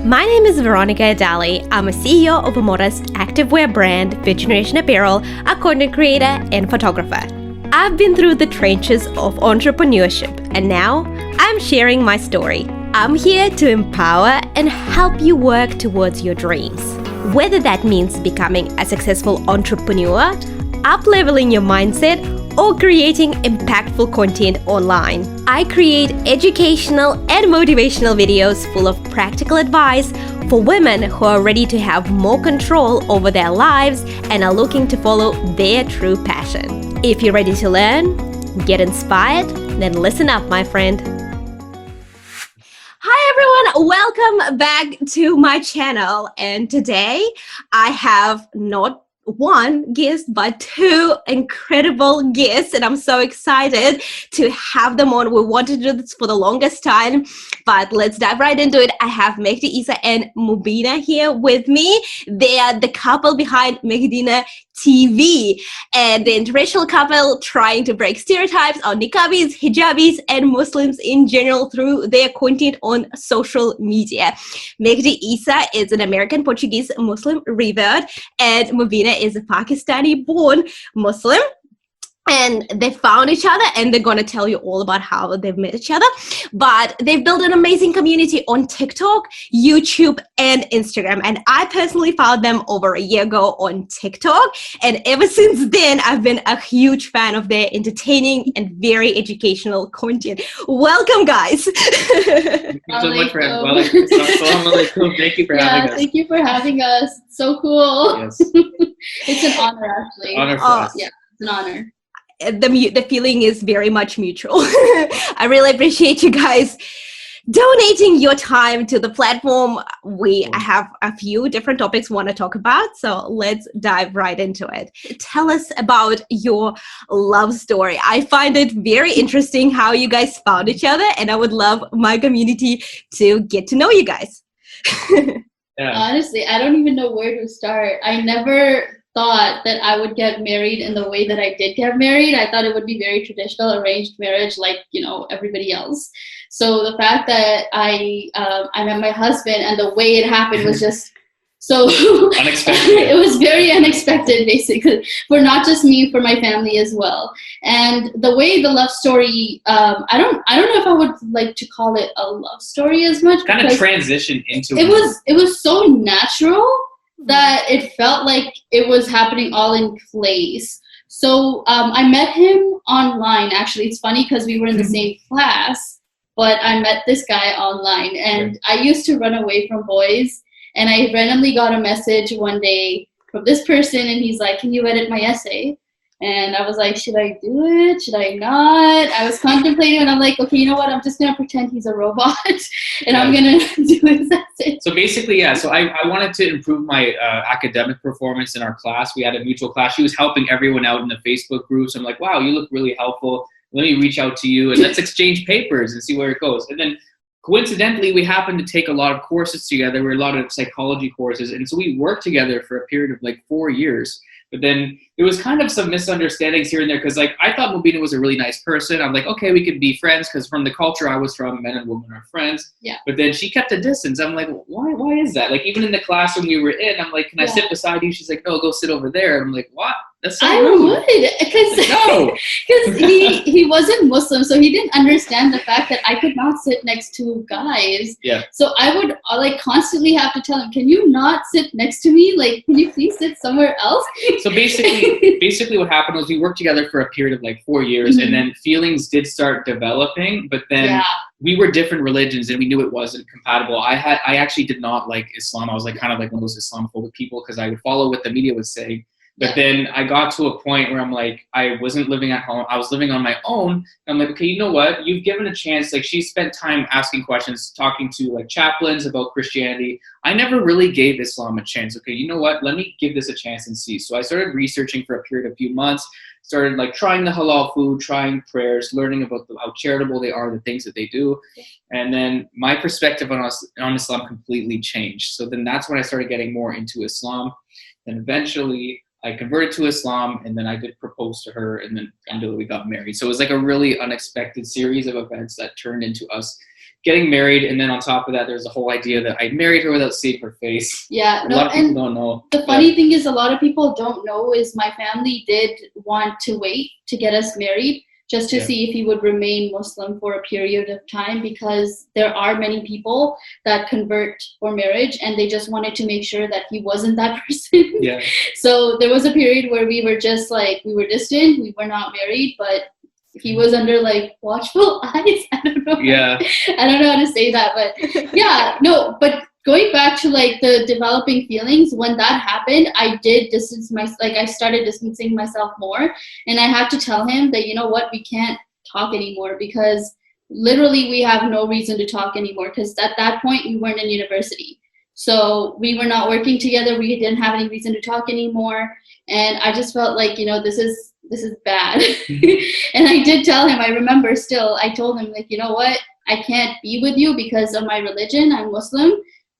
My name is Veronika Edali. I'm a CEO of a modest activewear brand, Fifth Generation Apparel, a content creator and photographer. I've been through the trenches of entrepreneurship and now I'm sharing my story. I'm here to empower and help you work towards your dreams. Whether that means becoming a successful entrepreneur, up-leveling your mindset, or creating impactful content online. I create educational and motivational videos full of practical advice for women who are ready to have more control over their lives and are looking to follow their true passion. If you're ready to learn, get inspired, then listen up, my friend. Hi everyone, welcome back to my channel. And today I have not one guest but two incredible guests, and I'm so excited to have them on. We wanted to do this for the longest time, but let's dive right into it. I have Mehdi Isa and Mubina here with me. They are the couple behind MehdinaTV, and the interracial couple trying to break stereotypes on niqabis, hijabis, and Muslims in general through their content on social media. Mehdi Isa is an American-Portuguese Muslim revert, and Mubina is a Pakistani-born Muslim. And they found each other, and they're going to tell you all about how they've met each other. But they've built an amazing community on TikTok, YouTube, and Instagram. And I personally found them over a year ago on TikTok. And ever since then, I've been a huge fan of their entertaining and very educational content. Welcome, guys. Thank you so much for having us. Thank you for having us. Thank you for having us. It's so cool. Yes. It's an honor, actually. Honor for us. Yeah, it's an honor. The feeling is very much mutual. I really appreciate you guys donating your time to the platform. I have a few different topics we want to talk about, so let's dive right into it. Tell us about your love story. I find it very interesting how you guys found each other, and I would love my community to get to know you guys. Yeah. Honestly, I don't even know where to start. I never thought that I would get married in the way that I did get married. I thought it would be very traditional arranged marriage, like, you know, everybody else. So the fact that I met my husband and the way it happened was just so Unexpected. It was very unexpected, basically, for not just me, for my family as well. And the way the love story, I don't know if I would like to call it a love story as much. Kind of transitioned into it was so natural that it felt like it was happening all in place. So I met him online. Actually, it's funny because we were in the same class, but I met this guy online. And I used to run away from boys. And I randomly got a message one day from this person, and he's like, "Can you edit my essay?" And I was like, should I do it? Should I not? I was contemplating, and I'm like, okay, you know what? I'm just going to pretend he's a robot, and I'm going to do his essay. So basically, yeah, so I wanted to improve my academic performance in our class. We had a mutual class. She was helping everyone out in the Facebook group. So I'm like, wow, you look really helpful. Let me reach out to you, and let's exchange papers and see where it goes. And then coincidentally, we happened to take a lot of courses together. We're a lot of psychology courses. And so we worked together for a period of like 4 years. But then there was kind of some misunderstandings here and there, because like I thought Mubina was a really nice person. I'm like, okay, we could be friends, because from the culture I was from, men and women are friends. Yeah. But then she kept a distance. I'm like, why is that? Like, even in the classroom we were in, I'm like, can I sit beside you? She's like, no, go sit over there. And I'm like, what? That's so I rude. would, because he wasn't Muslim, so he didn't understand the fact that I could not sit next to guys. Yeah. So I would like constantly have to tell him, can you not sit next to me? Like, can you please sit somewhere else? So basically what happened was we worked together for a period of like 4 years, and then feelings did start developing, but then we were different religions and we knew it wasn't compatible. I actually did not like Islam. I was like kind of like one of those Islamophobic people, because I would follow what the media was saying. But then I got to a point where I'm like, I wasn't living at home. I was living on my own. I'm like, okay, you know what? You've given a chance. Like, she spent time asking questions, talking to like chaplains about Christianity. I never really gave Islam a chance. Okay, you know what? Let me give this a chance and see. So I started researching for a period of a few months, started like trying the halal food, trying prayers, learning about how charitable they are, the things that they do. And then my perspective on Islam completely changed. So then that's when I started getting more into Islam. And eventually I converted to Islam, and then I did propose to her, and then until we got married. So it was like a really unexpected series of events that turned into us getting married, and then on top of that, there's the whole idea that I married her without seeing her face. Yeah, a lot of people don't know. The funny thing is, a lot of people don't know is my family did want to wait to get us married just to see if he would remain Muslim for a period of time, because there are many people that convert for marriage and they just wanted to make sure that he wasn't that person. Yeah. So there was a period where we were just like, we were distant, we were not married, but he was under like watchful eyes. I don't know. Yeah. I don't know how to say that, but yeah, no, but going back to like the developing feelings, when that happened, I did distance myself, like I started distancing myself more, and I had to tell him that, you know what, we can't talk anymore, because literally we have no reason to talk anymore, because at that point we weren't in university. So we were not working together, we didn't have any reason to talk anymore, and I just felt like, you know, this is bad. And I did tell him, I remember still, I told him, like, you know what, I can't be with you because of my religion, I'm Muslim,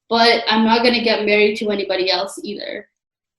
but I'm not going to get married to anybody else either.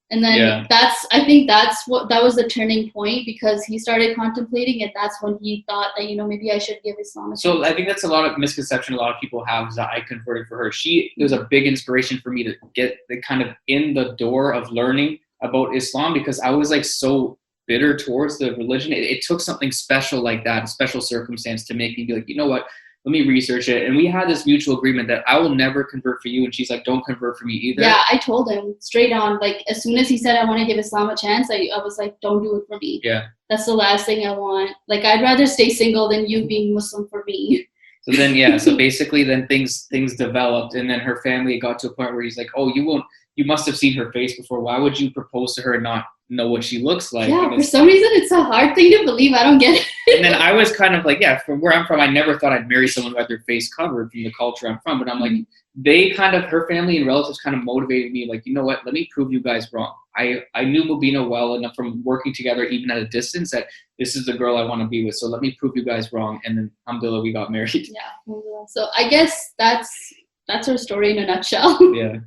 And then I think that was the turning point, because he started contemplating it. That's when he thought that, you know, maybe I should give Islam a chance. So I think that's a lot of misconception a lot of people have, is that I converted for her. She was a big inspiration for me to get the kind of in the door of learning about Islam, because I was like so bitter towards the religion. It took something special like that, a special circumstance, to make me be like, you know what, let me research it. And we had this mutual agreement that I will never convert for you. And she's like, don't convert for me either. Yeah, I told him straight on. Like, as soon as he said, I want to give Islam a chance, I was like, don't do it for me. Yeah. That's the last thing I want. Like, I'd rather stay single than you being Muslim for me. So then, so basically then things developed. And then her family got to a point where he's like, oh, you must have seen her face before. Why would you propose to her and not know what she looks like? Yeah, for some reason it's a hard thing to believe. I don't get it. And then I was kind of like, yeah, from where I'm from, I never thought I'd marry someone who had their face covered from the culture I'm from. But I'm like, her family and relatives kind of motivated me, like, you know what, let me prove you guys wrong. I knew Mubina well enough from working together, even at a distance, that this is the girl I want to be with. So let me prove you guys wrong. And then alhamdulillah, we got married. Yeah. So I guess that's her story in a nutshell. Yeah.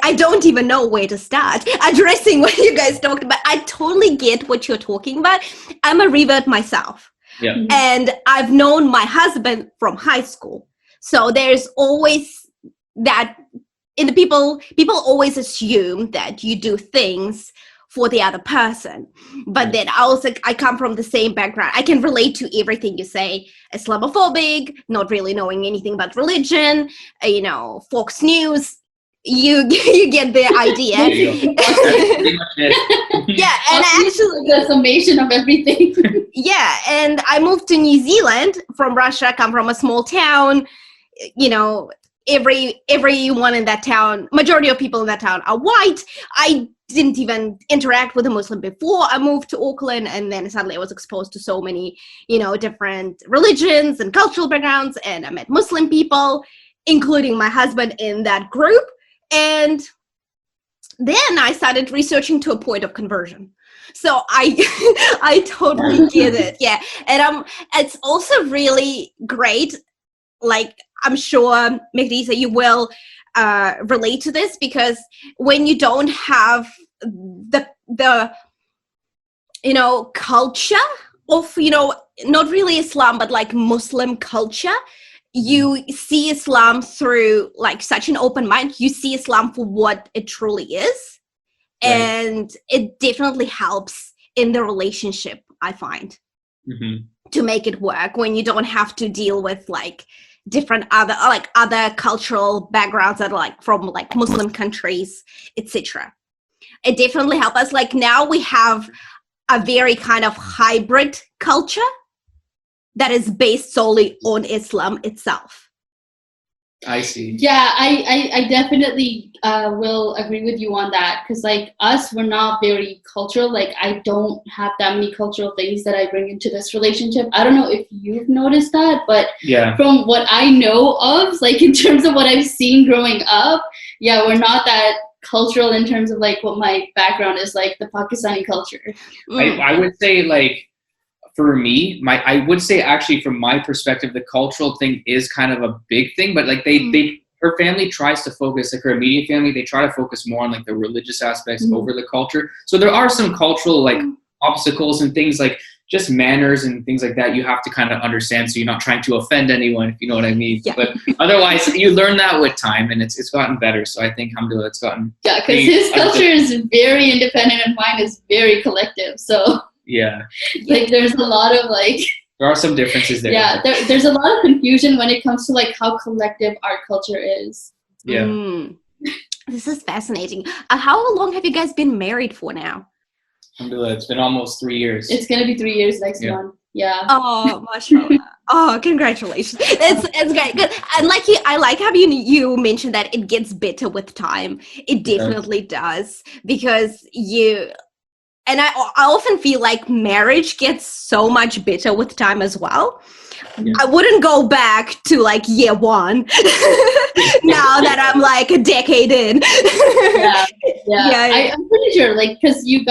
I don't even know where to start addressing what you guys talked about. I totally get what you're talking about. I'm a revert myself. Yeah. And I've known my husband from high school. So there's always that in the people always assume that you do things for the other person. But then I come from the same background. I can relate to everything you say. Islamophobic, not really knowing anything about religion, Fox News. You get the idea. Yeah, and actually the summation of everything. Yeah, and I moved to New Zealand from Russia. Come from a small town. Everyone in that town, majority of people in that town are white. I didn't even interact with a Muslim before I moved to Auckland, and then suddenly I was exposed to so many, different religions and cultural backgrounds, and I met Muslim people, including my husband in that group. And then I started researching to a point of conversion. So I totally get it. Yeah. And it's also really great. Like, I'm sure, Mehdi Isa, you will relate to this, because when you don't have the culture of, not really Islam, but like Muslim culture, you see Islam through like such an open mind. You see Islam for what it truly is. Right. And it definitely helps in the relationship, I find, to make it work, when you don't have to deal with like different other cultural backgrounds that are like from like Muslim countries, etc. It definitely helps us. Like, now we have a very kind of hybrid culture that is based solely on Islam itself. I see. Yeah, I definitely will agree with you on that, because like us, we're not very cultural. Like, I don't have that many cultural things that I bring into this relationship. I don't know if you've noticed that, but from what I know of, like in terms of what I've seen growing up, yeah, we're not that cultural in terms of like what my background is, like the Pakistani culture. I would say, like, for me, I would say actually from my perspective, the cultural thing is kind of a big thing, but like her family tries to focus, like her immediate family, they try to focus more on like the religious aspects over the culture. So there are some cultural like obstacles and things, like just manners and things like that, you have to kind of understand, so you're not trying to offend anyone, if you know what I mean. Yeah. But otherwise, you learn that with time, and it's gotten better. So I think, alhamdulillah, it's gotten. Yeah, because his culture is very independent and mine is very collective. So yeah, like there's a lot of like. There are some differences there. Yeah, there's a lot of confusion when it comes to like how collective our culture is. Yeah. This is fascinating. How long have you guys been married for now? Alhamdulillah, it's been almost 3 years. It's gonna be 3 years next month. Yeah. Oh, mashallah. Oh, congratulations. It's great. Good. And I like how you mentioned that it gets better with time. It definitely does, because and I often feel like marriage gets so much better with time as well. Yeah. I wouldn't go back to like year one now that I'm like a decade in. Yeah. I'm pretty sure, like, because you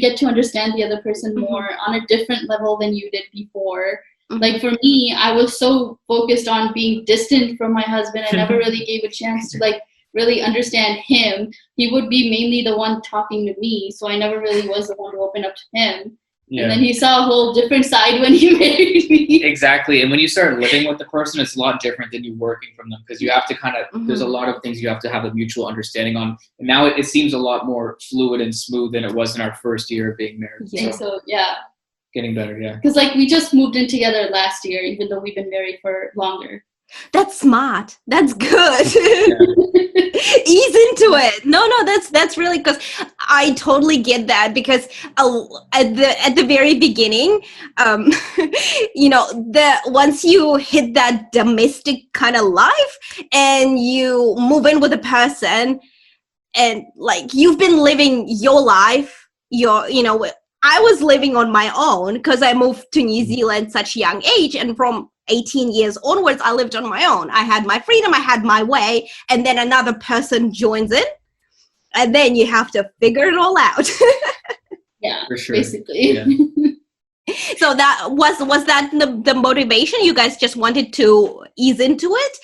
get to understand the other person more on a different level than you did before. Like for me, I was so focused on being distant from my husband. I never really gave a chance to like really understand him. He would be mainly the one talking to me, so I never really was the one to open up to him. Yeah. And then he saw a whole different side when he married me. Exactly. And when you start living with the person, it's a lot different than you working from them, because you have to kind of, there's a lot of things you have to have a mutual understanding on. And now it seems a lot more fluid and smooth than it was in our first year of being married. Yeah. So yeah. Getting better, yeah. Because like we just moved in together last year, even though we've been married for longer. That's smart. That's good. Ease into it. No, that's really, because I totally get that, because at the very beginning, once you hit that domestic kind of life and you move in with a person and like you've been living your life, I was living on my own because I moved to New Zealand at such a young age, and from 18 years onwards, I lived on my own. I had my freedom, I had my way, and then another person joins in, and then you have to figure it all out. Yeah, for sure. Basically. Yeah. So that was that the motivation? You guys just wanted to ease into it?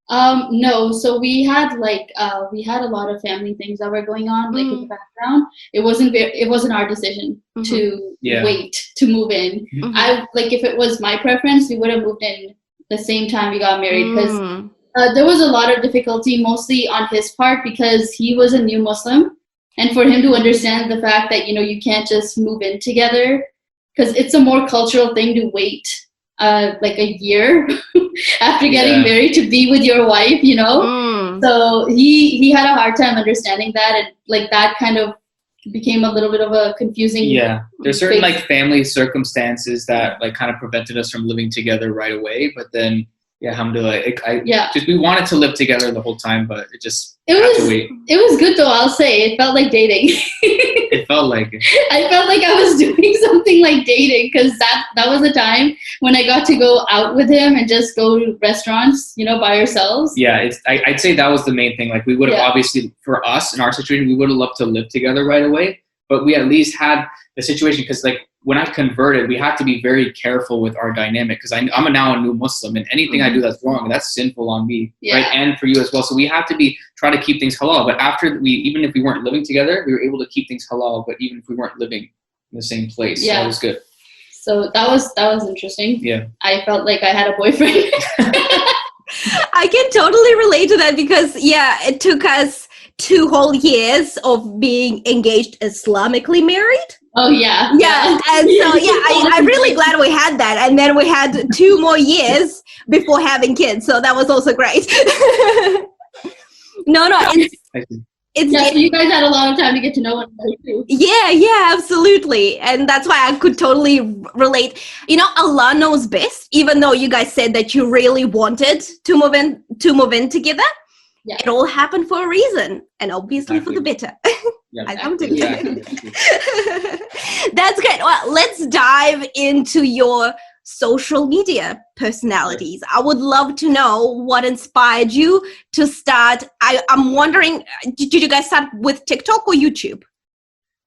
No, so we had a lot of family things that were going on, like in the background. It wasn't our decision to wait to move in. If it was my preference, we would have moved in the same time we got married, because there was a lot of difficulty, mostly on his part, because he was a new Muslim, and for him to understand the fact that you can't just move in together, because it's a more cultural thing to wait like a year after getting married to be with your wife, So he had a hard time understanding that, and like that kind of became a little bit of a confusing. Yeah, there's certain like family circumstances that like kind of prevented us from living together right away, but then alhamdulillah, we wanted to live together the whole time, but it had to wait. It was good though, I'll say. It felt like dating. It felt like it. I felt like I was doing something like dating, because that was the time when I got to go out with him and just go to restaurants, by ourselves. Yeah, I'd say that was the main thing. Like we would have obviously, for us in our situation, we would have loved to live together right away, but we at least had the situation, because like when I converted, we had to be very careful with our dynamic, because I'm now a new Muslim, and anything I do that's wrong, that's sinful on me, right? And for you as well. So we have to try to keep things halal. But after even if we weren't living together, we were able to keep things halal. But even if we weren't living in the same place, so that was good. So that was interesting. Yeah, I felt like I had a boyfriend. I can totally relate to that, because it took us 2 whole years of being engaged Islamically married. Oh yeah. Yeah. And so I'm really glad we had that. And then we had 2 more years before having kids. So that was also great. So you guys had a lot of time to get to know one another too. Yeah, absolutely. And that's why I could totally relate. Allah knows best, even though you guys said that you really wanted to move in together. Yeah. It all happened for a reason, and obviously for the better. Exactly. That's great. Well, let's dive into your social media personalities. I would love to know what inspired you to start. I'm wondering, did you guys start with TikTok or YouTube?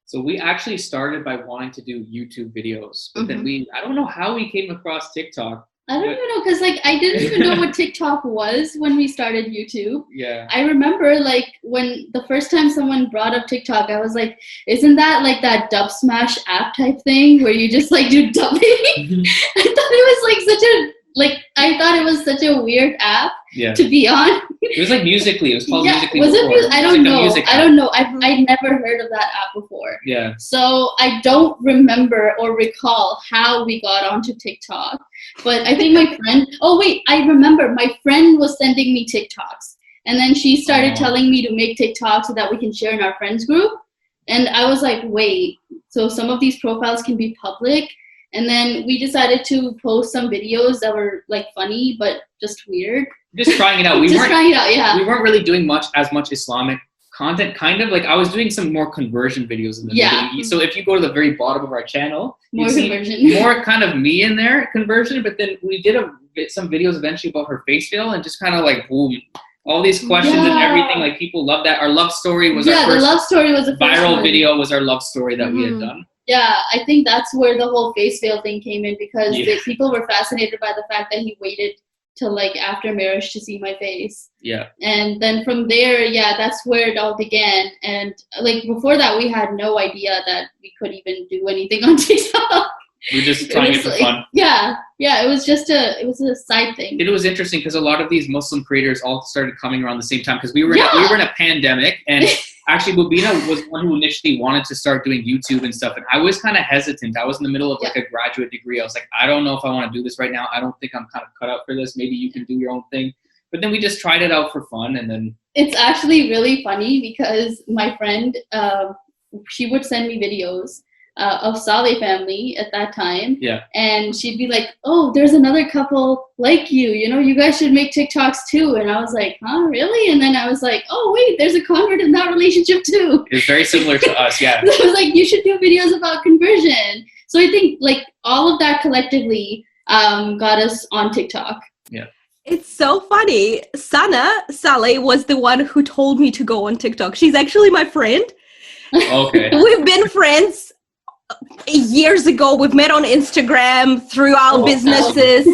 So we actually started by wanting to do YouTube videos, but then I don't know how we came across TikTok. I don't even know, because like I didn't even know what TikTok was when we started YouTube. Yeah. I remember like when the first time someone brought up TikTok, I was like, isn't that like that dub smash app type thing where you just like do dubbing? I thought it was such a weird app to be on. It was like Musically. It was called Musically. Was before. it? I don't know. I don't know. I'd never heard of that app before. Yeah. So I don't remember or recall how we got onto TikTok. But I think my friend. Oh wait, I remember. My friend was sending me TikToks, and then she started telling me to make TikToks so that we can share in our friends group. And I was like, wait. So some of these profiles can be public. And then we decided to post some videos that were like funny, but just weird. Just trying it out. We weren't really doing as much Islamic content, kind of. Like I was doing some more conversion videos in the beginning. So if you go to the very bottom of our channel, more conversion. More kind of me in there, conversion. But then we did some videos eventually about her face veil and just kind of like, boom. All these questions and everything, like people love that. Our love story was our first the love story was the first viral video was our love story that we had done. Yeah, I think that's where the whole face veil thing came in because people were fascinated by the fact that he waited till like after marriage to see my face. Yeah. And then from there, that's where it all began. And like before that, we had no idea that we could even do anything on TikTok. We were just trying it for fun. Yeah, it was just a side thing. It was interesting because a lot of these Muslim creators all started coming around the same time because we were in a pandemic, and actually Mubina was one who initially wanted to start doing YouTube and stuff, and I was kind of hesitant. I was in the middle of like a graduate degree. I was like, I don't know if I want to do this right now. I don't think I'm kind of cut out for this. Maybe you can do your own thing. But then we just tried it out for fun, and then it's actually really funny because my friend, she would send me videos of Saleh family at that time. Yeah. And she'd be like, oh, there's another couple like you, you guys should make TikToks too. And I was like, huh, really? And then I was like, oh, wait, there's a convert in that relationship too. It's very similar to us, yeah. I was like, you should do videos about conversion. So I think like all of that collectively got us on TikTok. Yeah. It's so funny. Sana Saleh was the one who told me to go on TikTok. She's actually my friend. Okay. We've been friends years ago. We've met on Instagram through our businesses,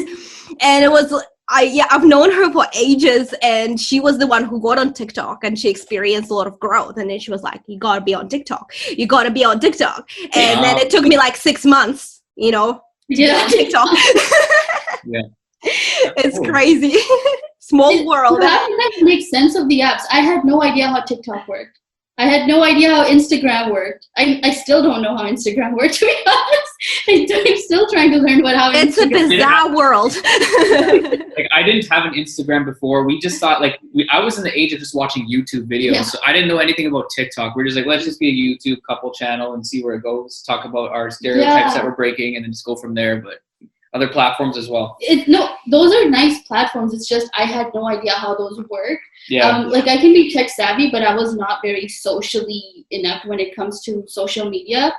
and it was I've known her for ages, and she was the one who got on TikTok, and she experienced a lot of growth, and then she was like, you gotta be on TikTok, and then it took me like 6 months to get on TikTok. It's crazy. Small world. How do you guys make sense of the apps? I had no idea how TikTok worked. I had no idea how Instagram worked. I still don't know how Instagram worked, to be honest. I'm still trying to learn about how it's Instagram a bizarre world. Like I didn't have an Instagram before. We just thought I was in the age of just watching YouTube videos. So I didn't know anything about TikTok. We're just like, let's just be a YouTube couple channel and see where it goes. Talk about our stereotypes that we're breaking and then just go from there. But other platforms as well. No, those are nice platforms. It's just I had no idea how those work. Yeah. Like I can be tech savvy, but I was not very socially enough when it comes to social media.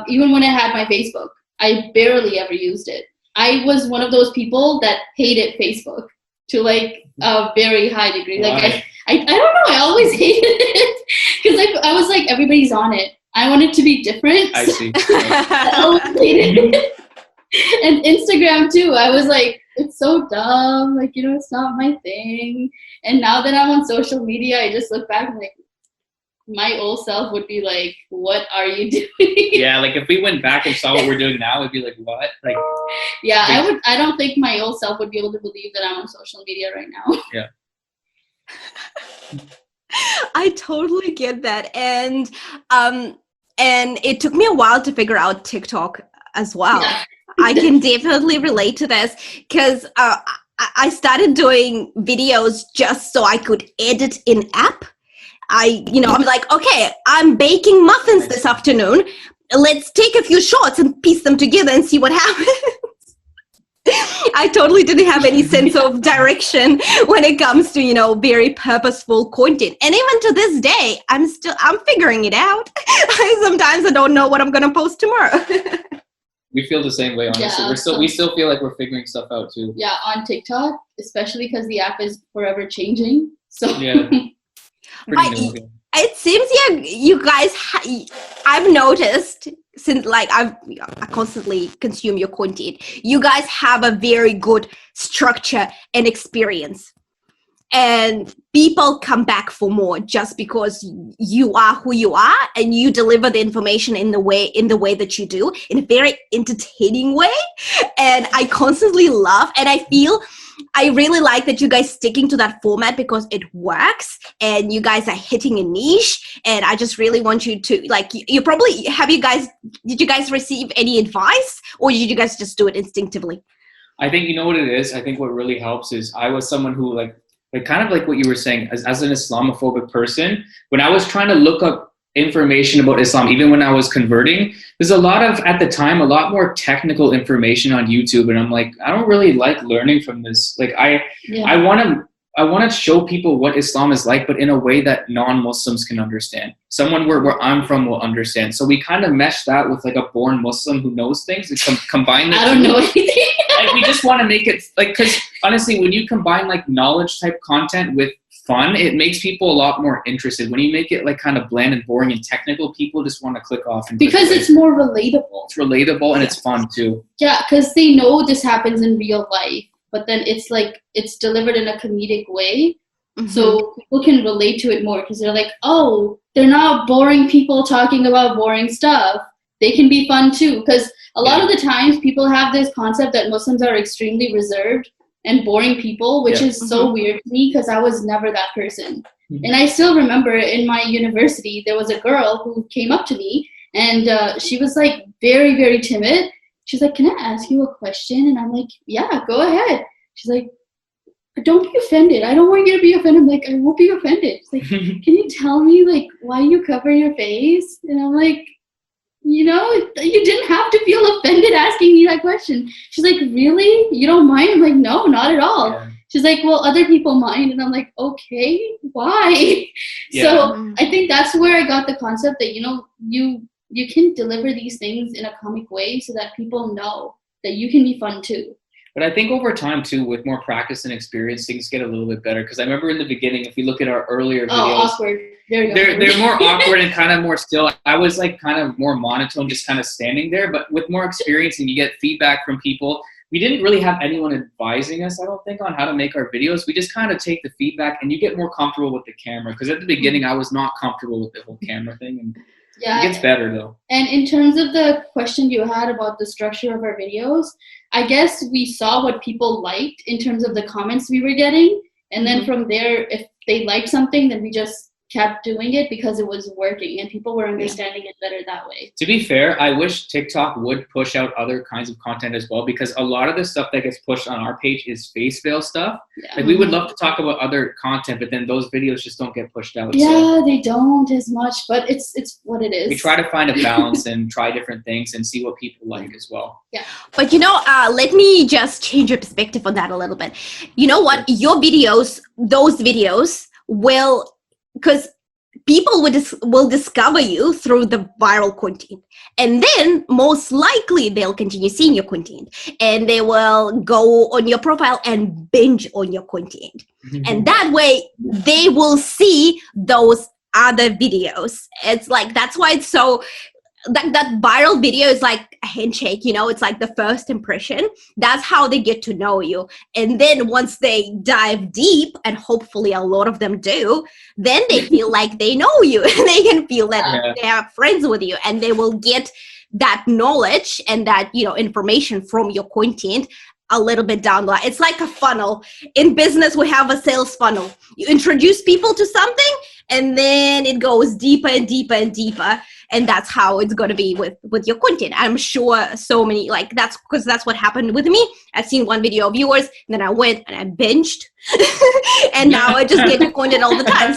Even when I had my Facebook, I barely ever used it. I was one of those people that hated Facebook to like a very high degree. Like I don't know. I always hated it because I was like, everybody's on it. I wanted to be different. I see. I always hated it. And Instagram too. I was like, it's so dumb. Like, it's not my thing. And now that I'm on social media, I just look back and like, my old self would be like, what are you doing? Yeah, like if we went back and saw what we're doing now, it'd be like, what? Like, yeah, I don't think my old self would be able to believe that I'm on social media right now. Yeah. I totally get that. And it took me a while to figure out TikTok as well. Yeah. I can definitely relate to this because I started doing videos just so I could edit in app. I'm like, okay, I'm baking muffins this afternoon. Let's take a few shots and piece them together and see what happens. I totally didn't have any sense of direction when it comes to, very purposeful content. And even to this day, I'm figuring it out. Sometimes I don't know what I'm going to post tomorrow. We feel the same way, honestly. Yeah, we still feel like we're figuring stuff out too. Yeah, on TikTok, especially because the app is forever changing. So yeah, it seems you guys. I've noticed since like I constantly consume your content, you guys have a very good structure and experience, and people come back for more just because you are who you are and you deliver the information in the way that you do, in a very entertaining way. And I constantly love, and I really like that you guys sticking to that format because it works and you guys are hitting a niche. And I just really want you to, like, did you guys receive any advice, or did you guys just do it instinctively? I think, you know what it is? I think what really helps is I was someone who like kind of like what you were saying, as an Islamophobic person, when I was trying to look up information about Islam, even when I was converting, there's a lot more technical information on YouTube, and I'm like, I don't really like learning from this. Like I want to show people what Islam is like, but in a way that non-Muslims can understand. Someone where I'm from will understand. So we kind of mesh that with like a born Muslim who knows things and combine the I don't know anything. Like we just want to make it like, because honestly, when you combine like knowledge type content with fun, it makes people a lot more interested. When you make it like kind of bland and boring and technical, people just want to click off. And because it's more relatable. It's relatable and it's fun too. Yeah, because they know this happens in real life, but then it's like it's delivered in a comedic way. Mm-hmm. So people can relate to it more because they're like, oh, they're not boring people talking about boring stuff. They can be fun too. Because a lot of the times people have this concept that Muslims are extremely reserved and boring people, which is so weird to me because I was never that person. Mm-hmm. And I still remember in my university, there was a girl who came up to me and she was like very, very timid. She's like, can I ask you a question? And I'm like, yeah, go ahead. She's like, don't be offended. I don't want you to be offended. I'm like, I won't be offended. She's like, can you tell me like why you cover your face? And I'm like, you know, you didn't have to feel offended asking me that question. She's like, really? You don't mind? I'm like, no, not at all. Yeah. She's like, well, other people mind. And I'm like, okay, why? Yeah. So I think that's where I got the concept that, you know, you can deliver these things in a comic way so that people know that you can be fun too. But I think over time too, with more practice and experience, things get a little bit better. Because I remember in the beginning, if you look at our earlier videos, awkward. They're more awkward and kind of more still. I was like kind of more monotone, just kind of standing there. But with more experience and you get feedback from people, we didn't really have anyone advising us, I don't think, on how to make our videos. We just kind of take the feedback and you get more comfortable with the camera. Because at the beginning, I was not comfortable with the whole camera thing. And it gets better though. And in terms of the question you had about the structure of our videos, I guess we saw what people liked in terms of the comments we were getting. And then from there, if they liked something, then we just kept doing it because it was working and people were understanding it better that way. To be fair, I wish TikTok would push out other kinds of content as well, because a lot of the stuff that gets pushed on our page is face veil stuff. Yeah. Like we would love to talk about other content, but then those videos just don't get pushed out. Yeah, so they don't as much, but it's what it is. We try to find a balance and try different things and see what people like as well. Yeah. But you know, let me just change your perspective on that a little bit. You know what? Your videos, those videos will, because people will discover you through the viral content, and then most likely they'll continue seeing your content and they will go on your profile and binge on your content. Mm-hmm. And that way they will see those other videos. It's like, that's why it's so, that viral video is like a handshake, you know, it's like the first impression. That's how they get to know you. And then once they dive deep, and hopefully a lot of them do, then they feel like they know you and they can feel that they are friends with you, and they will get that knowledge and that, you know, information from your content a little bit down the line. It's like a funnel. In business, we have a sales funnel. You introduce people to something and then it goes deeper and deeper and deeper. And that's how it's going to be with your content. I'm sure so many, like, that's because that's what happened with me. I've seen one video of yours, and then I went and I binged. And now I just get your content all the time.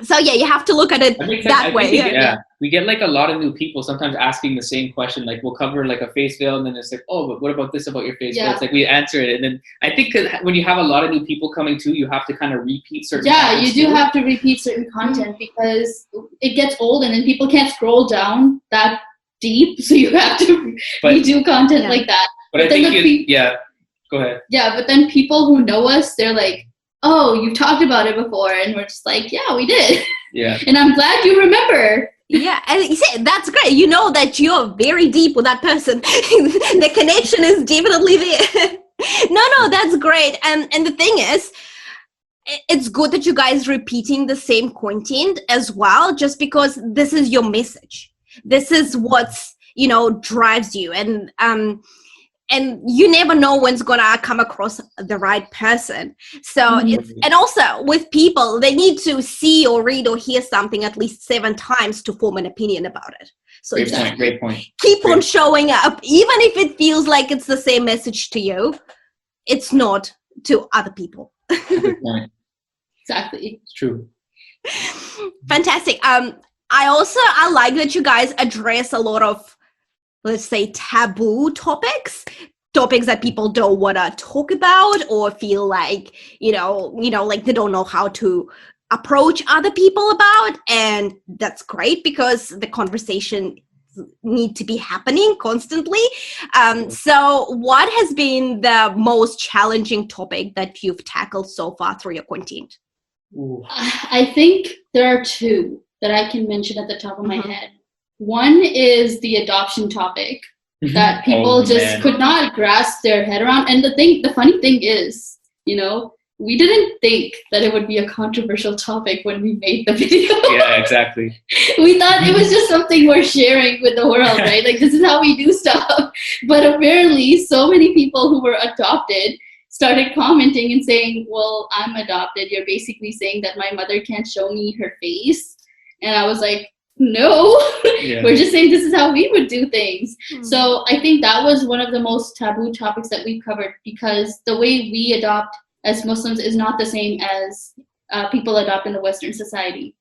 So yeah, you have to look at it that way. We get like a lot of new people sometimes asking the same question. Like we'll cover like a face veil, and then it's like, oh, but what about this about your face veil? It's like we answer it, and then I think when you have a lot of new people coming too, you have to kind of repeat certain. Yeah, you do have to repeat certain content because it gets old, and then people can't scroll down that deep, so you have to redo content like that. But I think go ahead. Yeah, but then people who know us, they're like, oh, you've talked about it before, and we're just like, yeah, we did. Yeah. And I'm glad you remember. Yeah, and you see, that's great. You know that you're very deep with that person. The connection is definitely there. No, that's great. And the thing is, it's good that you guys repeating the same content as well, just because this is your message. This is what's, drives you. And you never know when's gonna come across the right person. So and also with people, they need to see or read or hear something at least 7 times to form an opinion about it. So Great point. Keep on showing up, even if it feels like it's the same message to you. It's not to other people. Good point. Exactly. It's true. Fantastic. I like that you guys address a lot of, let's say, taboo topics that people don't want to talk about or feel like, like they don't know how to approach other people about. And that's great because the conversation need to be happening constantly. So what has been the most challenging topic that you've tackled so far through your content? Ooh. I think there are 2 that I can mention at the top of my head. One is the adoption topic that people could not grasp their head around. And the funny thing is, we didn't think that it would be a controversial topic when we made the video. Yeah, exactly. We thought it was just something we're sharing with the world, right? Like, this is how we do stuff. But apparently, so many people who were adopted started commenting and saying, well, I'm adopted. You're basically saying that my mother can't show me her face. And I was like, no, we're just saying this is how we would do things. So I think that was one of the most taboo topics that we covered, because the way we adopt as Muslims is not the same as people adopt in the Western society.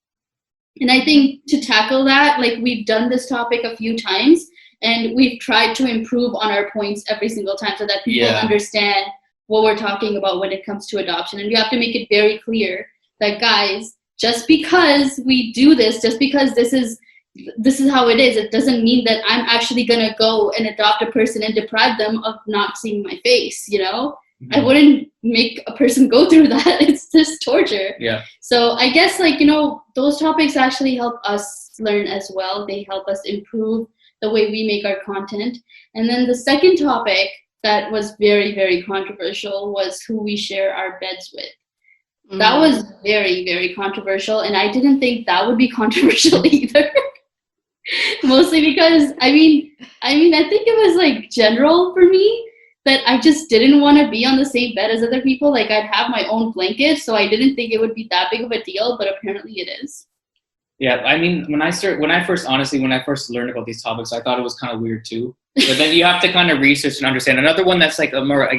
And I think to tackle that, like, we've done this topic a few times and we've tried to improve on our points every single time so that people understand what we're talking about when it comes to adoption. And we have to make it very clear that, guys, just because we do this, just because this is how it is, it doesn't mean that I'm actually gonna go and adopt a person and deprive them of not seeing my face, I wouldn't make a person go through that. It's just torture. Yeah. So I guess, those topics actually help us learn as well. They help us improve the way we make our content. And then the second topic that was very, very controversial was who we share our beds with. That was very, very controversial, and I didn't think that would be controversial either. Mostly because, I think it was general for me that I just didn't want to be on the same bed as other people. Like, I'd have my own blanket, so I didn't think it would be that big of a deal, but apparently it is. Yeah, when I first learned about these topics, I thought it was kind of weird too. But then you have to kind of research and understand. Another one that's a more,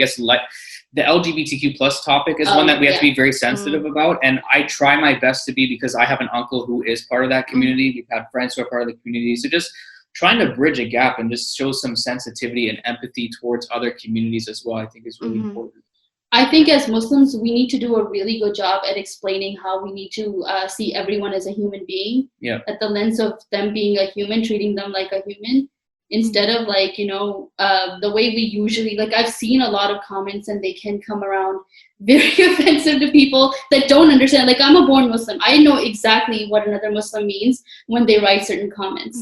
the LGBTQ plus topic is one that we have to be very sensitive about. And I try my best to be, because I have an uncle who is part of that community. We've had friends who are part of the community. So just trying to bridge a gap and just show some sensitivity and empathy towards other communities as well, I think is really important. I think as Muslims, we need to do a really good job at explaining how we need to see everyone as a human being. Yeah. At the lens of them being a human, treating them like a human. Instead of the way we usually, I've seen a lot of comments and they can come around very offensive to people that don't understand. I'm a born Muslim. I know exactly what another Muslim means when they write certain comments,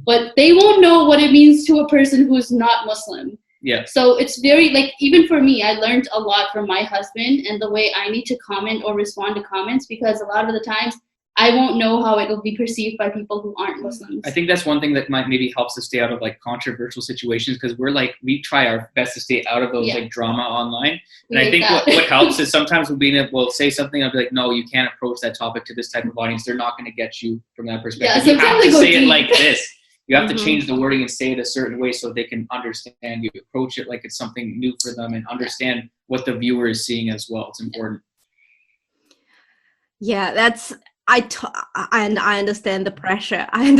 but they won't know what it means to a person who's not Muslim. Yeah. So it's very, even for me, I learned a lot from my husband and the way I need to comment or respond to comments, because a lot of the times I won't know how it will be perceived by people who aren't Muslims. I think that's one thing that might maybe helps us stay out of controversial situations, because we try our best to stay out of those drama online. And I think what helps is sometimes we'll say something, I'll be like, no, you can't approach that topic to this type of audience. They're not going to get you from that perspective. Yeah, you have to say deep. it like this. You have to change the wording and say it a certain way so they can understand you. Approach it like it's something new for them and understand what the viewer is seeing as well. It's important. Yeah, that's... I understand the pressure. I've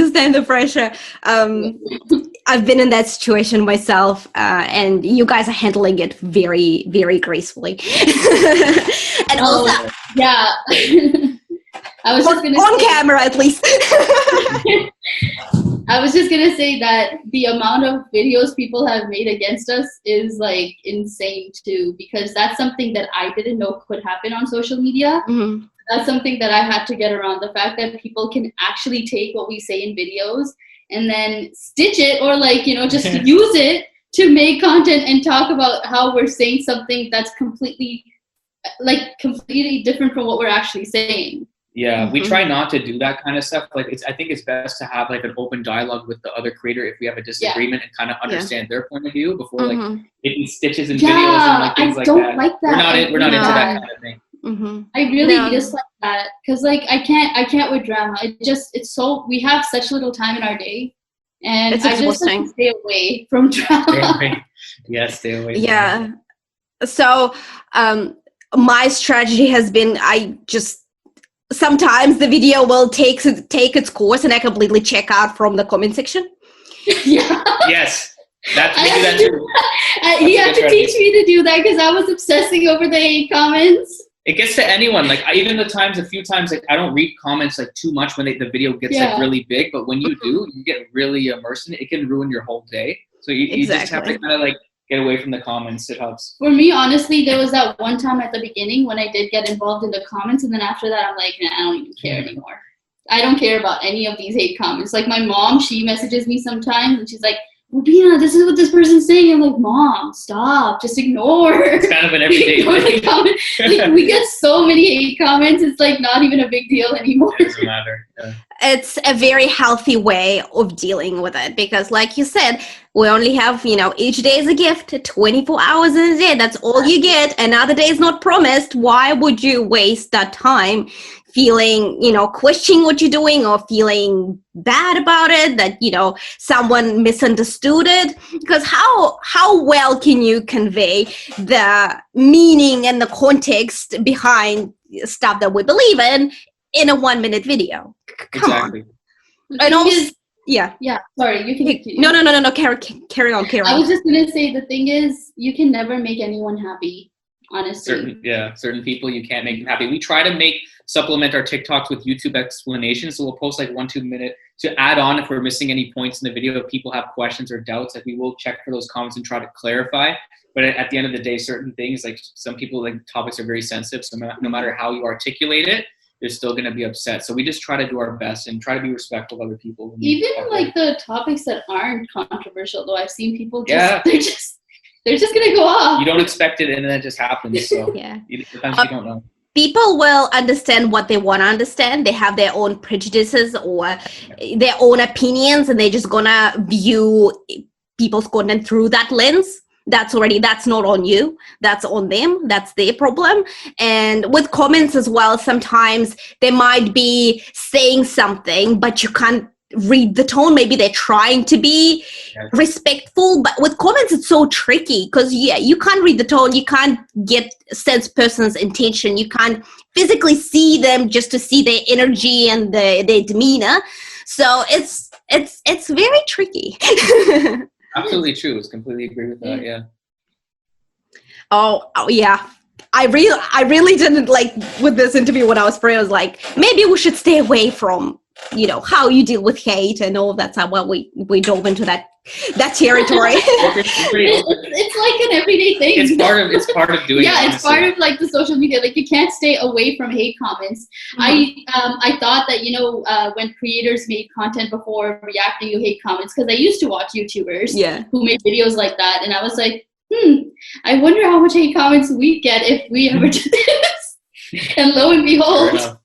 been in that situation myself, and you guys are handling it very, very gracefully. And also, yeah, I was just gonna on camera at least. I was just gonna say that the amount of videos people have made against us is insane too, because that's something that I didn't know could happen on social media. that's something that I had to get around. The fact that people can actually take what we say in videos and then stitch it, or like, you know, just use it to make content and talk about how we're saying something that's completely different from what we're actually saying. Yeah, we try not to do that kind of stuff. Like, I think it's best to have like an open dialogue with the other creator if we have a disagreement and kind of understand their point of view before like making stitches and videos and like things like that. I don't like that. We're not into that kind of thing. I really dislike that, because like I can't with drama. It's so, we have such little time in our day, and it's I just like to stay away from drama. Stay away. Yeah, stay away. Yeah. So my strategy has been, sometimes the video will take its course and I completely check out from the comment section. Yeah. Yes. We do that too. You have to teach me to do that, because I was obsessing over the hate comments. It gets to anyone. Like, a few times, like, I don't read comments like too much when the video gets like really big, but when you do, you get really immersed in it. It can ruin your whole day. So you just have to kind of like get away from the comments. It helps. For me, honestly, there was that one time at the beginning when I did get involved in the comments, and then after that, I'm like, nah, I don't even care anymore. I don't care about any of these hate comments. Like, my mom, she messages me sometimes, and she's like, Mubina, this is what this person's saying. I'm like, Mom, stop, just ignore. It's kind of an everyday thing. Like, we get so many hate comments, it's like not even a big deal anymore. It doesn't matter. Yeah. It's a very healthy way of dealing with it, because like you said, we only have, each day is a gift, 24 hours in a day. That's all you get. Another day is not promised. Why would you waste that time feeling, questioning what you're doing, or feeling bad about it, that, someone misunderstood it? Because how well can you convey the meaning and the context behind stuff that we believe in a 1-minute video? Come on. And also, yeah. Sorry, you can continue. No. Carry on. I was just gonna say, the thing is, you can never make anyone happy. Honestly. Certain people, you can't make them happy. We try to supplement our TikToks with YouTube explanations. So we'll post like 1-2 minute to add on if we're missing any points in the video. If people have questions or doubts, like, we will check for those comments and try to clarify. But at the end of the day, certain things, like some people, like, topics are very sensitive. So no matter how you articulate it, they're still going to be upset. So we just try to do our best and try to be respectful of other people. Even like the topics that aren't controversial, though, I've seen people they're just going to go off. You don't expect it, and then it just happens. So sometimes you don't know. People will understand what they want to understand. They have their own prejudices or their own opinions, and they're just going to view people's content through that lens. That's not on you. That's on them. That's their problem. And with comments as well, sometimes they might be saying something, but you can't read the tone. Maybe they're trying to be respectful, but with comments, it's so tricky, because you can't read the tone. You can't sense person's intention. You can't physically see them just to see their energy and their demeanor. So it's very tricky. Absolutely true. I completely agree with that. Yeah. Oh yeah. I really didn't like with this interview when I was free. I was like, maybe we should stay away from, how you deal with hate and all of that stuff. Well, we dove into that territory. It's like an everyday thing. It's part of doing it. Yeah, it's part of like the social media. Like, you can't stay away from hate comments. I thought that when creators made content before reacting to hate comments, because I used to watch YouTubers who made videos like that, and I was like, I wonder how much hate comments we get if we ever do this. And lo and behold,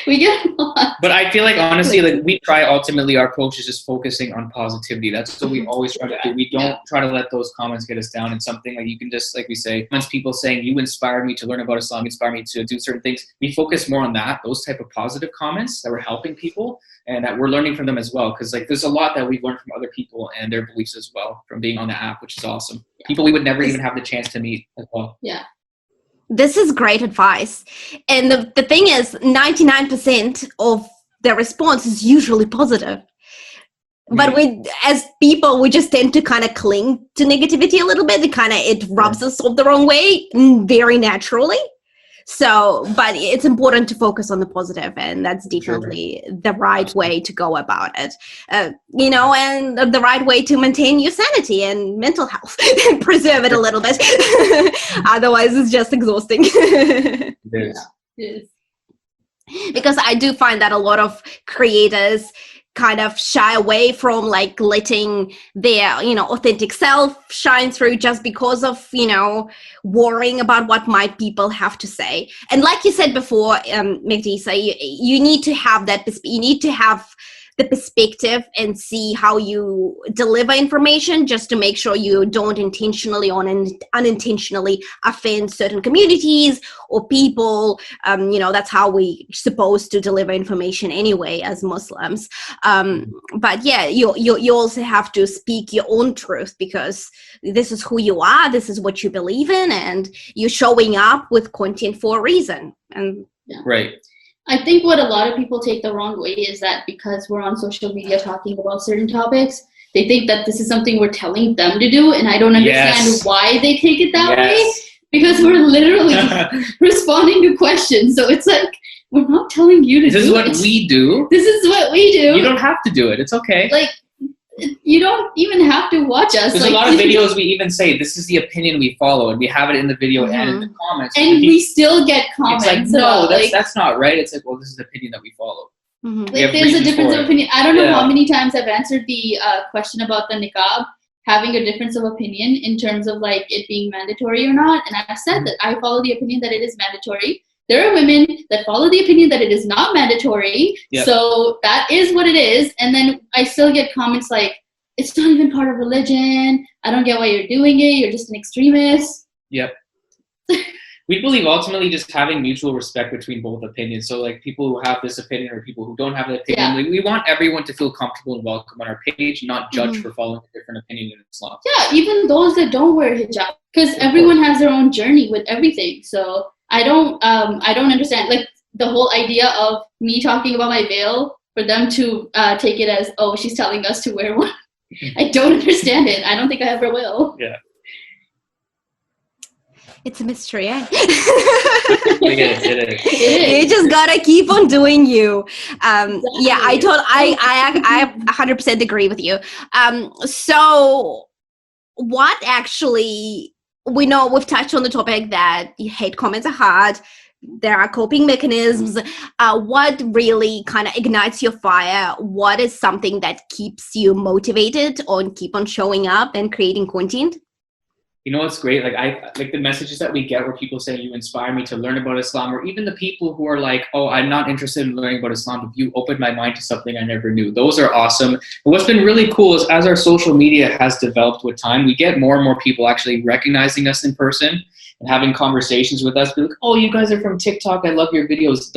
we get a lot. But I feel like, honestly, like, we try, ultimately our approach is just focusing on positivity. That's what we always try to do. We don't try to let those comments get us down. And something like, you can just, like we say, once people saying, you inspired me to learn about Islam, inspired me to do certain things, we focus more on that, those type of positive comments that we're helping people and that we're learning from them as well. Because like, there's a lot that we've learned from other people and their beliefs as well from being on the app, which is awesome. People we would never even have the chance to meet as well. Yeah. This is great advice. And the thing is, 99% of the response is usually positive. But as people, we just tend to kind of cling to negativity a little bit. It rubs us off the wrong way very naturally. So, but it's important to focus on the positive, and that's definitely the right way to go about it. And the right way to maintain your sanity and mental health and preserve it a little bit. Otherwise, it's just exhausting. It is. It is. because I do find that a lot of creators kind of shy away from like letting their, you know, authentic self shine through just because of, you know, worrying about what might people have to say. And like you said before, Mehdi Isa, you need to have that, you need to have the perspective and see how you deliver information, just to make sure you don't intentionally or unintentionally offend certain communities or people. You know, that's how we supposed to deliver information anyway as Muslims. But yeah, you also have to speak your own truth, because this is who you are, this is what you believe in, and you're showing up with content for a reason. And right. I think what a lot of people take the wrong way is that because we're on social media talking about certain topics, they think that this is something we're telling them to do, and I don't understand why they take it that way, because we're literally responding to questions. So it's like, we're not telling you to do it. This is what we do. This is what we do. You don't have to do it. It's okay. Like, you don't even have to watch us. There's like, a lot of videos we even say, this is the opinion we follow, and we have it in the video and in the comments. And we still get comments. It's like, no, that's not right. It's like, well, this is the opinion that we follow. Mm-hmm. Like, there's a difference of opinion. I don't know how many times I've answered the question about the niqab having a difference of opinion in terms of like it being mandatory or not. And I've said that I follow the opinion that it is mandatory. There are women that follow the opinion that it is not mandatory. Yep. So that is what it is. And then I still get comments like, it's not even part of religion. I don't get why you're doing it. You're just an extremist. Yep. We believe ultimately just having mutual respect between both opinions. So like people who have this opinion or people who don't have that opinion, like, we want everyone to feel comfortable and welcome on our page, not judge for following a different opinion in Islam. Yeah, even those that don't wear hijab, because everyone has their own journey with everything. So I don't understand like the whole idea of me talking about my veil for them to take it as, oh, she's telling us to wear one. I don't understand it. I don't think I ever will. Yeah. It's a mystery, eh? It is. You just gotta keep on doing you. Exactly. Yeah, I 100% agree with you. So what actually, we know we've touched on the topic that hate comments are hard. There are coping mechanisms. What really kind of ignites your fire? What is something that keeps you motivated on keep on showing up and creating content? You know what's great? Like the messages that we get where people say you inspire me to learn about Islam, or even the people who are like, oh, I'm not interested in learning about Islam, but you opened my mind to something I never knew. Those are awesome. But what's been really cool is as our social media has developed with time, we get more and more people actually recognizing us in person and having conversations with us. Be like, oh, you guys are from TikTok. I love your videos.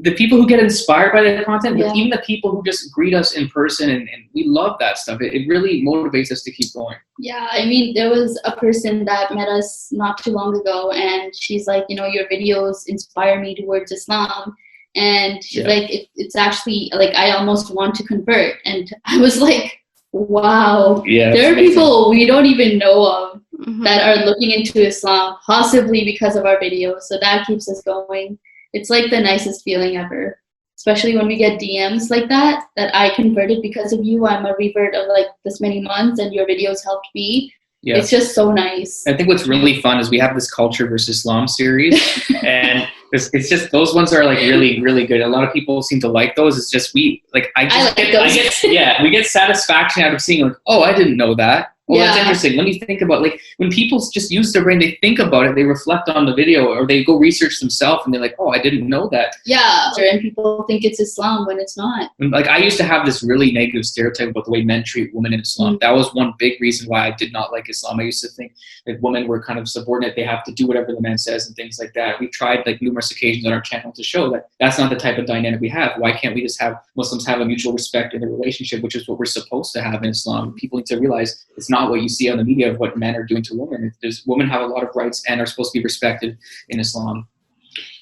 The people who get inspired by the content, but even the people who just greet us in person, and we love that stuff. It really motivates us to keep going. Yeah, I mean, there was a person that met us not too long ago, and she's like, you know, your videos inspire me towards Islam. And she's like, it's actually, like, I almost want to convert. And I was like, wow, there are people we don't even know of that are looking into Islam, possibly because of our videos. So that keeps us going. It's like the nicest feeling ever, especially when we get DMs like that I converted because of you. I'm a revert of like this many months and your videos helped me. Yeah. It's just so nice. I think what's really fun is we have this Culture versus Islam series, and it's just, those ones are like really, really good. A lot of people seem to like those. It's just we get satisfaction out of seeing like, oh, I didn't know that. Well, that's interesting. Let me think about, like, when people just use their brain, they think about it, they reflect on the video, or they go research themselves, and they're like, oh, I didn't know that. Yeah, and people think it's Islam when it's not. Like, I used to have this really negative stereotype about the way men treat women in Islam. That was one big reason why I did not like Islam. I used to think that women were kind of subordinate. They have to do whatever the man says and things like that. We've tried, like, numerous occasions on our channel to show that that's not the type of dynamic we have. Why can't we just have Muslims have a mutual respect in their relationship, which is what we're supposed to have in Islam? People need to realize it's not what you see on the media of what men are doing to women. Women have a lot of rights and are supposed to be respected in Islam.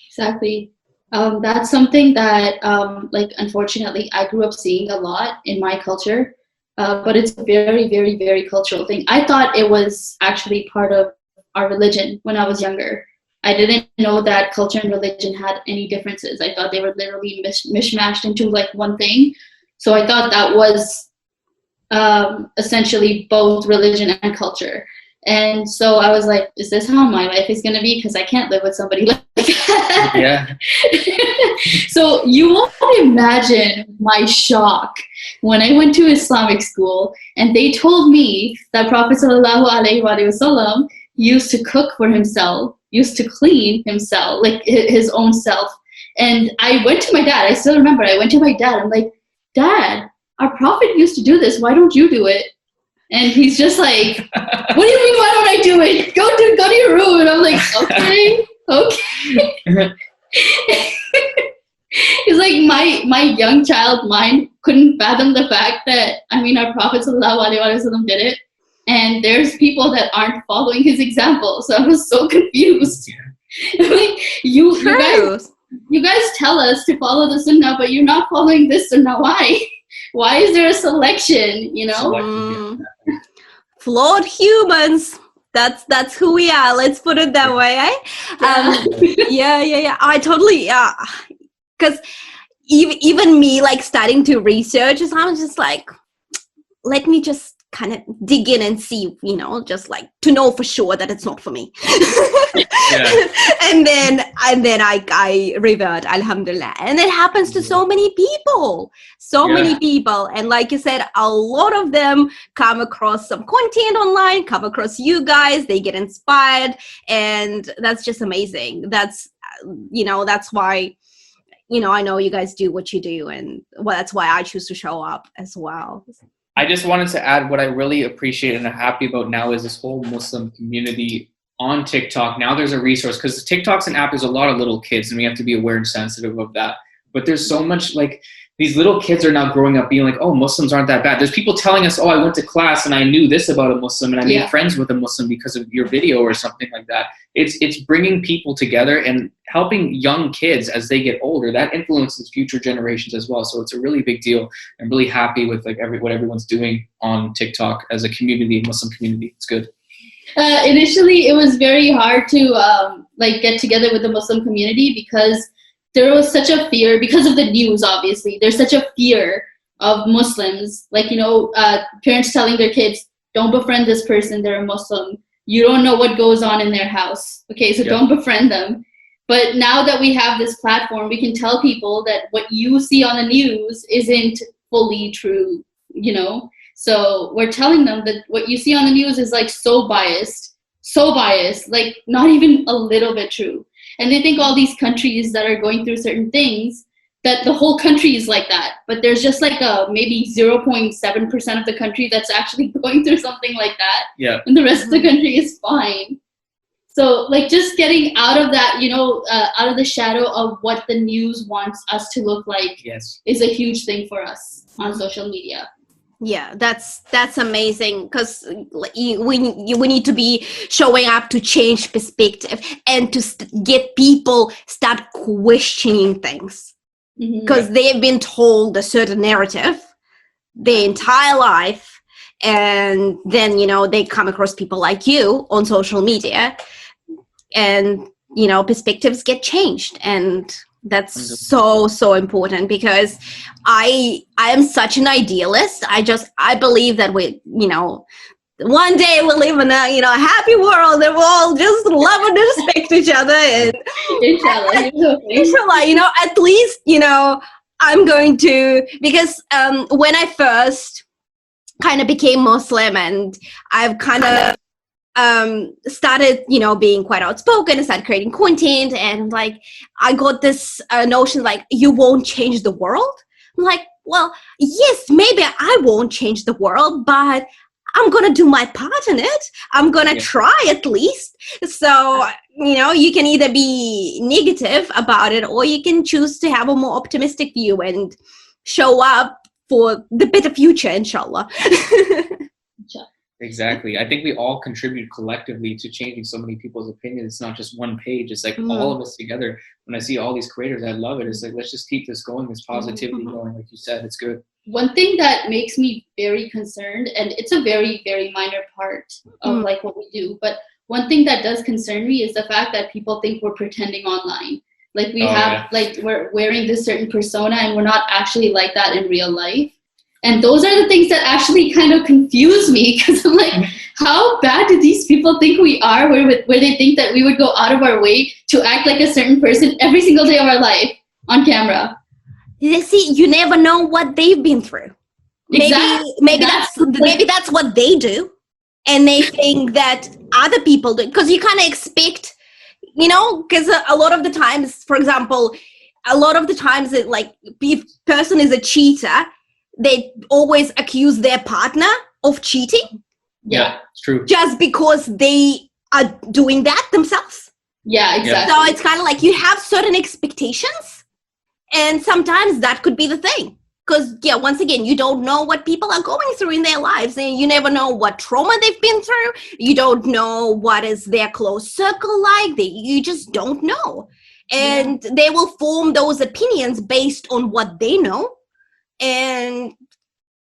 Exactly. That's something that, like, unfortunately, I grew up seeing a lot in my culture, but it's a very, very, very cultural thing. I thought it was actually part of our religion when I was younger. I didn't know that culture and religion had any differences. I thought they were literally mishmashed into like one thing. So I thought that was essentially both religion and culture. And so I was like, is this how my life is going to be? Because I can't live with somebody like that. Yeah. So you won't imagine my shock when I went to Islamic school and they told me that Prophet sallallahu alaihi wasallam used to cook for himself, used to clean himself, like his own self. And I went to my dad. I still remember. I went to my dad. I'm like, Dad, our Prophet used to do this. Why don't you do it? And he's just like, what do you mean, why don't I do it? Go to your room. And I'm like, okay. It's like my young child mind couldn't fathom the fact that, I mean, our Prophet ﷺ did it. And there's people that aren't following his example. So I was so confused. Like, you guys tell us to follow the sunnah, but you're not following this sunnah. Why? Why is there a selection, you know? Flawed humans. That's who we are. Let's put it that way, eh? Yeah. I totally, because even me, like, starting to research, I was just like, let me just kind of dig in and see, you know, just like to know for sure that it's not for me. and then I revert, alhamdulillah. And it happens to so many people. And like you said, a lot of them come across some content online, come across you guys, they get inspired, and that's just amazing. That's, you know, that's why, you know, I know you guys do what you do, and well, that's why I choose to show up as well. I just wanted to add what I really appreciate and I'm happy about now is this whole Muslim community on TikTok. Now there's a resource, because TikTok's an app, there's a lot of little kids and we have to be aware and sensitive of that. But there's so much, like, these little kids are now growing up being like, oh, Muslims aren't that bad. There's people telling us, oh, I went to class and I knew this about a Muslim and I made friends with a Muslim because of your video or something like that. It's bringing people together and helping young kids as they get older. That influences future generations as well. So it's a really big deal. I'm really happy with like what everyone's doing on TikTok as a community, Muslim community. It's good. Initially, it was very hard to like get together with the Muslim community because there was such a fear, because of the news, obviously. There's such a fear of Muslims. Like, you know, parents telling their kids, don't befriend this person, they're a Muslim. You don't know what goes on in their house. Okay, so don't befriend them. But now that we have this platform, we can tell people that what you see on the news isn't fully true, you know? So we're telling them that what you see on the news is like so biased, like not even a little bit true. And they think all these countries that are going through certain things, that the whole country is like that. But there's just like a maybe 0.7% of the country that's actually going through something like that. Yeah. And the rest of the country is fine. So like just getting out of that, you know, out of the shadow of what the news wants us to look like is a huge thing for us on social media. Yeah, that's amazing, because we need to be showing up to change perspective and to get people start questioning things, because they've been told a certain narrative their entire life, and then, you know, they come across people like you on social media, and, you know, perspectives get changed. And that's so important, because I am such an idealist. I believe that we, you know, one day we'll live in a, you know, a happy world and we'll all just love and respect each other. And inshallah, you know, at least, you know, I'm going to, because when I first kind of became Muslim and I've kind of started, you know, being quite outspoken and started creating content, and like I got this notion like, you won't change the world. I'm like, well, yes, maybe I won't change the world, but I'm gonna do my part in it. I'm gonna try at least. So, you know, you can either be negative about it, or you can choose to have a more optimistic view and show up for the better future, inshallah. Exactly. I think we all contribute collectively to changing so many people's opinions. It's not just one page. It's like all of us together. When I see all these creators, I love it. It's like, let's just keep this going, this positivity going. Like you said, it's good. One thing that makes me very concerned, and it's a very, very minor part of like what we do, but one thing that does concern me is the fact that people think we're pretending online. Like we like we're wearing this certain persona and we're not actually like that in real life. And those are the things that actually kind of confuse me, because I'm like, how bad do these people think we are, where they think that we would go out of our way to act like a certain person every single day of our life? on camera. You see, you never know what they've been through. Exactly. Maybe that's what they do, and they think that other people do, because you kind of expect, because a lot of the times, for example, that, like, if person is a cheater, they always accuse their partner of cheating. Yeah, it's true. Just because they are doing that themselves. Yeah, exactly. So it's kind of like you have certain expectations, and sometimes that could be the thing. Because, once again, you don't know what people are going through in their lives, and you never know what trauma they've been through. You don't know what is their close circle like. You just don't know. And they will form those opinions based on what they know. And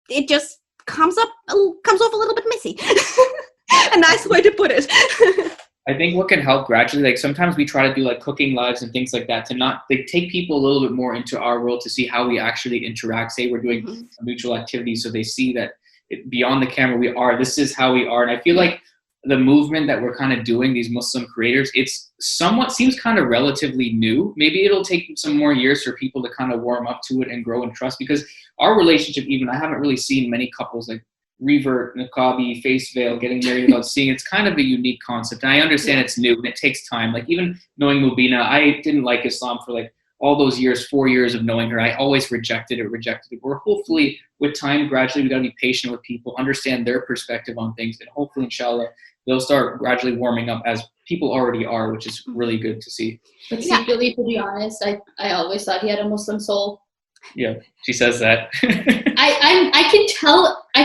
it just comes off a little bit messy. A nice way to put it. I think what can help gradually, like sometimes we try to do like cooking lives and things like that to not like take people a little bit more into our world to see how we actually interact. Say we're doing a mutual activity, so they see that beyond the camera this is how we are. And I feel like the movement that we're kind of doing, these Muslim creators, it's seems kind of relatively new. Maybe it'll take some more years for people to kind of warm up to it and grow in trust, because our relationship, even I haven't really seen many couples like revert, niqabi, face veil, getting married without seeing. It's kind of a unique concept. And I understand it's new and it takes time. Like even knowing Mubina, I didn't like Islam for like all those years, 4 years of knowing her. I always rejected it. Or hopefully with time, gradually, we got to be patient with people, understand their perspective on things. And hopefully, inshallah, they'll start gradually warming up as people already are, which is really good to see. But secretly, to be honest, I always thought he had a Muslim soul. Yeah, she says that. I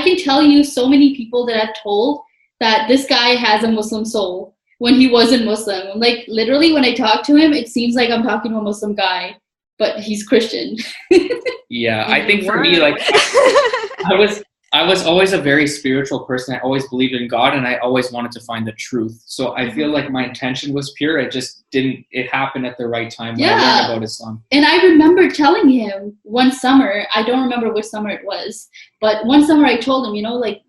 can tell you so many people that I've told that this guy has a Muslim soul when he wasn't Muslim. Like literally when I talk to him, it seems like I'm talking to a Muslim guy, but he's Christian. Yeah, I think for me, like I was always a very spiritual person. I always believed in God, and I always wanted to find the truth. So I feel like my intention was pure. It just didn't. It happened at the right time when I learned about Islam. And I remember telling him one summer, I don't remember which summer it was, but one summer I told him, like,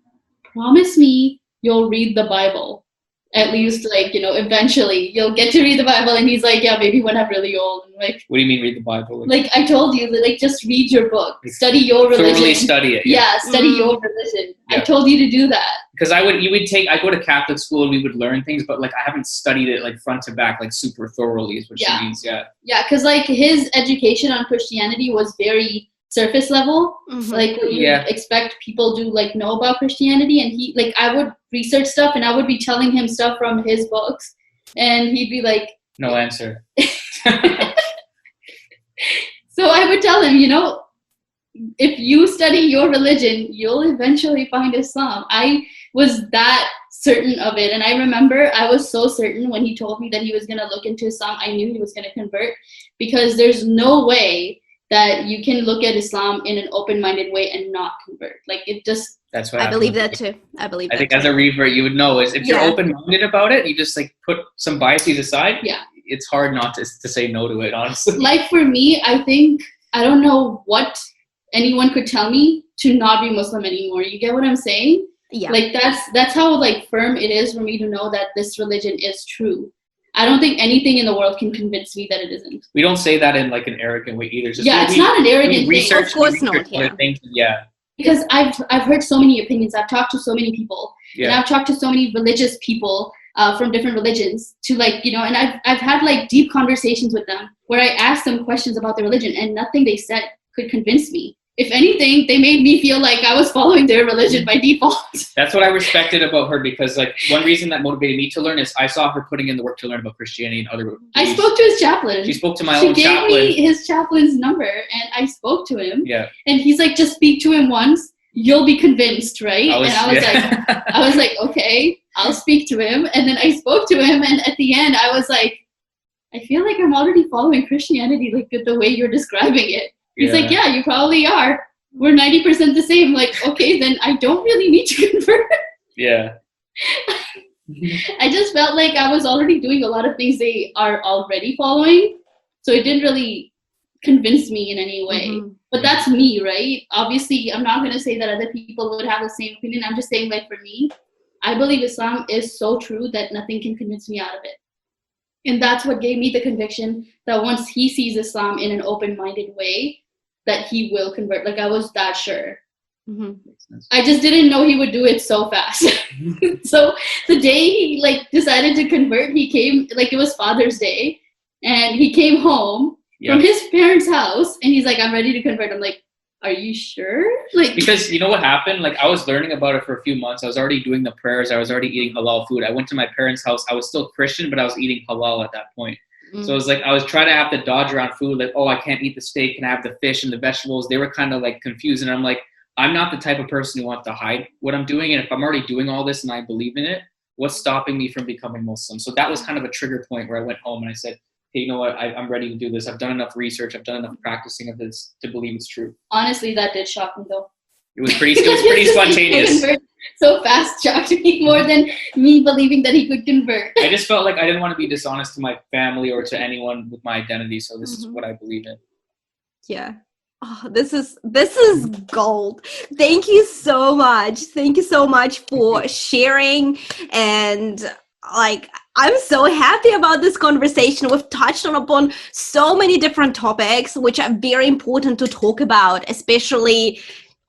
promise me you'll read the Bible. At least, like, eventually you'll get to read the Bible. And he's like, yeah, maybe when I'm really old. And like, what do you mean read the Bible? Like I told you, like, just read your book, study your religion. Thoroughly study it. Yeah, study your religion. Yeah. I told you to do that. Because I go to Catholic school and we would learn things, but like I haven't studied it like front to back, like super thoroughly is what she means. Yeah. Yeah, because like his education on Christianity was very surface level, like what you expect people to like know about Christianity. And he, like, I would research stuff and I would be telling him stuff from his books, and he'd be like, no answer. So I would tell him, if you study your religion, you'll eventually find Islam. I was that certain of it. And I remember I was so certain when he told me that he was going to look into Islam. I knew he was going to convert, because there's no way that you can look at Islam in an open-minded way and not convert. Like it just. That's what I believe that too. I think as a revert, you would know is if you're open-minded about it, you just like put some biases aside. Yeah. It's hard not to say no to it, honestly. Like for me, I think, I don't know what anyone could tell me to not be Muslim anymore. You get what I'm saying? Yeah. Like that's how like firm it is for me to know that this religion is true. I don't think anything in the world can convince me that it isn't. We don't say that in like an arrogant way either. Just it's not an arrogant thing. Of course not. Yeah. Because I've heard so many opinions. I've talked to so many people, and I've talked to so many religious people from different religions. To like, and I've had like deep conversations with them where I asked them questions about their religion, and nothing they said could convince me. If anything, they made me feel like I was following their religion by default. That's what I respected about her, because like one reason that motivated me to learn is I saw her putting in the work to learn about Christianity and other religions. I spoke to his chaplain. She spoke to my own chaplain. She gave me his chaplain's number, and I spoke to him. Yeah. And he's like, just speak to him once, you'll be convinced, right? I was like, okay, I'll speak to him. And then I spoke to him, and at the end, I was like, I feel like I'm already following Christianity, like the way you're describing it. He's like, yeah, you probably are. We're 90% the same. Like, okay, then I don't really need to convert. Yeah. I just felt like I was already doing a lot of things they are already following. So it didn't really convince me in any way. But that's me, right? Obviously, I'm not going to say that other people would have the same opinion. I'm just saying, like, for me, I believe Islam is so true that nothing can convince me out of it. And that's what gave me the conviction that once he sees Islam in an open-minded way, that he will convert. Like, I was that sure. Mm-hmm. I just didn't know he would do it so fast. So the day he like decided to convert, he came, like, it was Father's Day, and he came home from his parents' house, and he's like, I'm ready to convert. I'm like, are you sure? Like, because you know what happened? Like, I was learning about it for a few months. I was already doing the prayers. I was already eating halal food. I went to my parents' house. I was still Christian, but I was eating halal at that point. So it was like, I was trying to have to dodge around food. Like, oh, I can't eat the steak. Can I have the fish and the vegetables? They were kind of like confused. And I'm like, I'm not the type of person who wants to hide what I'm doing. And if I'm already doing all this and I believe in it, what's stopping me from becoming Muslim? So that was kind of a trigger point where I went home and I said, hey, you know what? I'm ready to do this. I've done enough research. I've done enough practicing of this to believe it's true. Honestly, that did shock me though. It was pretty spontaneous. So fast shocked me more than me believing that he could convert. I just felt like I didn't want to be dishonest to my family or to anyone with my identity. So this is what I believe in. Yeah. Oh, this is gold. Thank you so much. Thank you so much for sharing. And like, I'm so happy about this conversation. We've touched upon so many different topics, which are very important to talk about, especially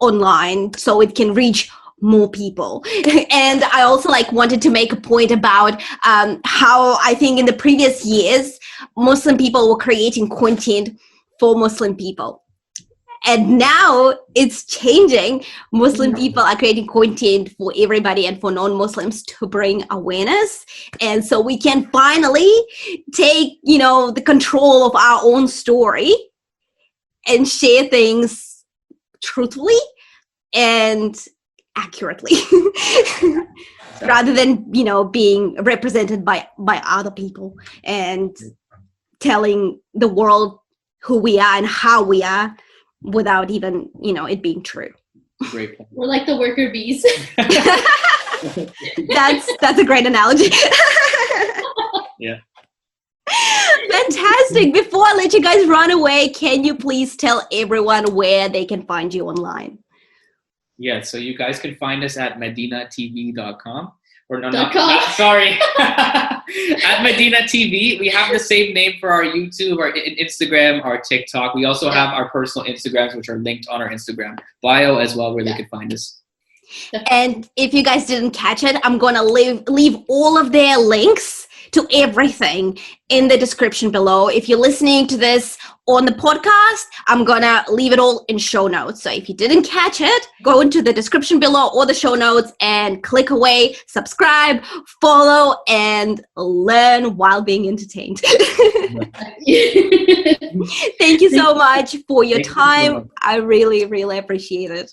online, so it can reach more people. And I also wanted to make a point about how I think in the previous years, Muslim people were creating content for Muslim people. And now it's changing. Muslim people are creating content for everybody and for non-Muslims to bring awareness. And so we can finally take, the control of our own story and share things truthfully and accurately rather than, being represented by other people and telling the world who we are and how we are, without even, it being true. Great point. We're like the worker bees. That's a great analogy. Yeah. Fantastic. Before I let you guys run away, can you please tell everyone where they can find you online? Yeah, so you guys can find us at MehdinaTV.com. Or no, sorry. At MehdinaTV. We have the same name for our YouTube, our Instagram, our TikTok. We also have our personal Instagrams, which are linked on our Instagram bio as well, where they can find us. And if you guys didn't catch it, I'm going to leave all of their links to everything in the description below. If you're listening to this on the podcast, I'm going to leave it all in show notes. So if you didn't catch it, go into the description below or the show notes and click away, subscribe, follow, and learn while being entertained. Thank you so much for your time. I really, really appreciate it.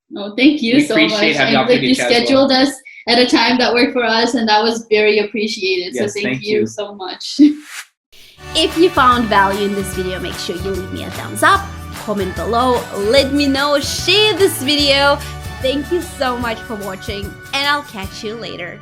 No, thank you so much. And you scheduled us at a time that worked for us, and that was very appreciated. Yes, so thank you so much. If you found value in this video, make sure you leave me a thumbs up, comment below, let me know, share this video. Thank you so much for watching, and I'll catch you later.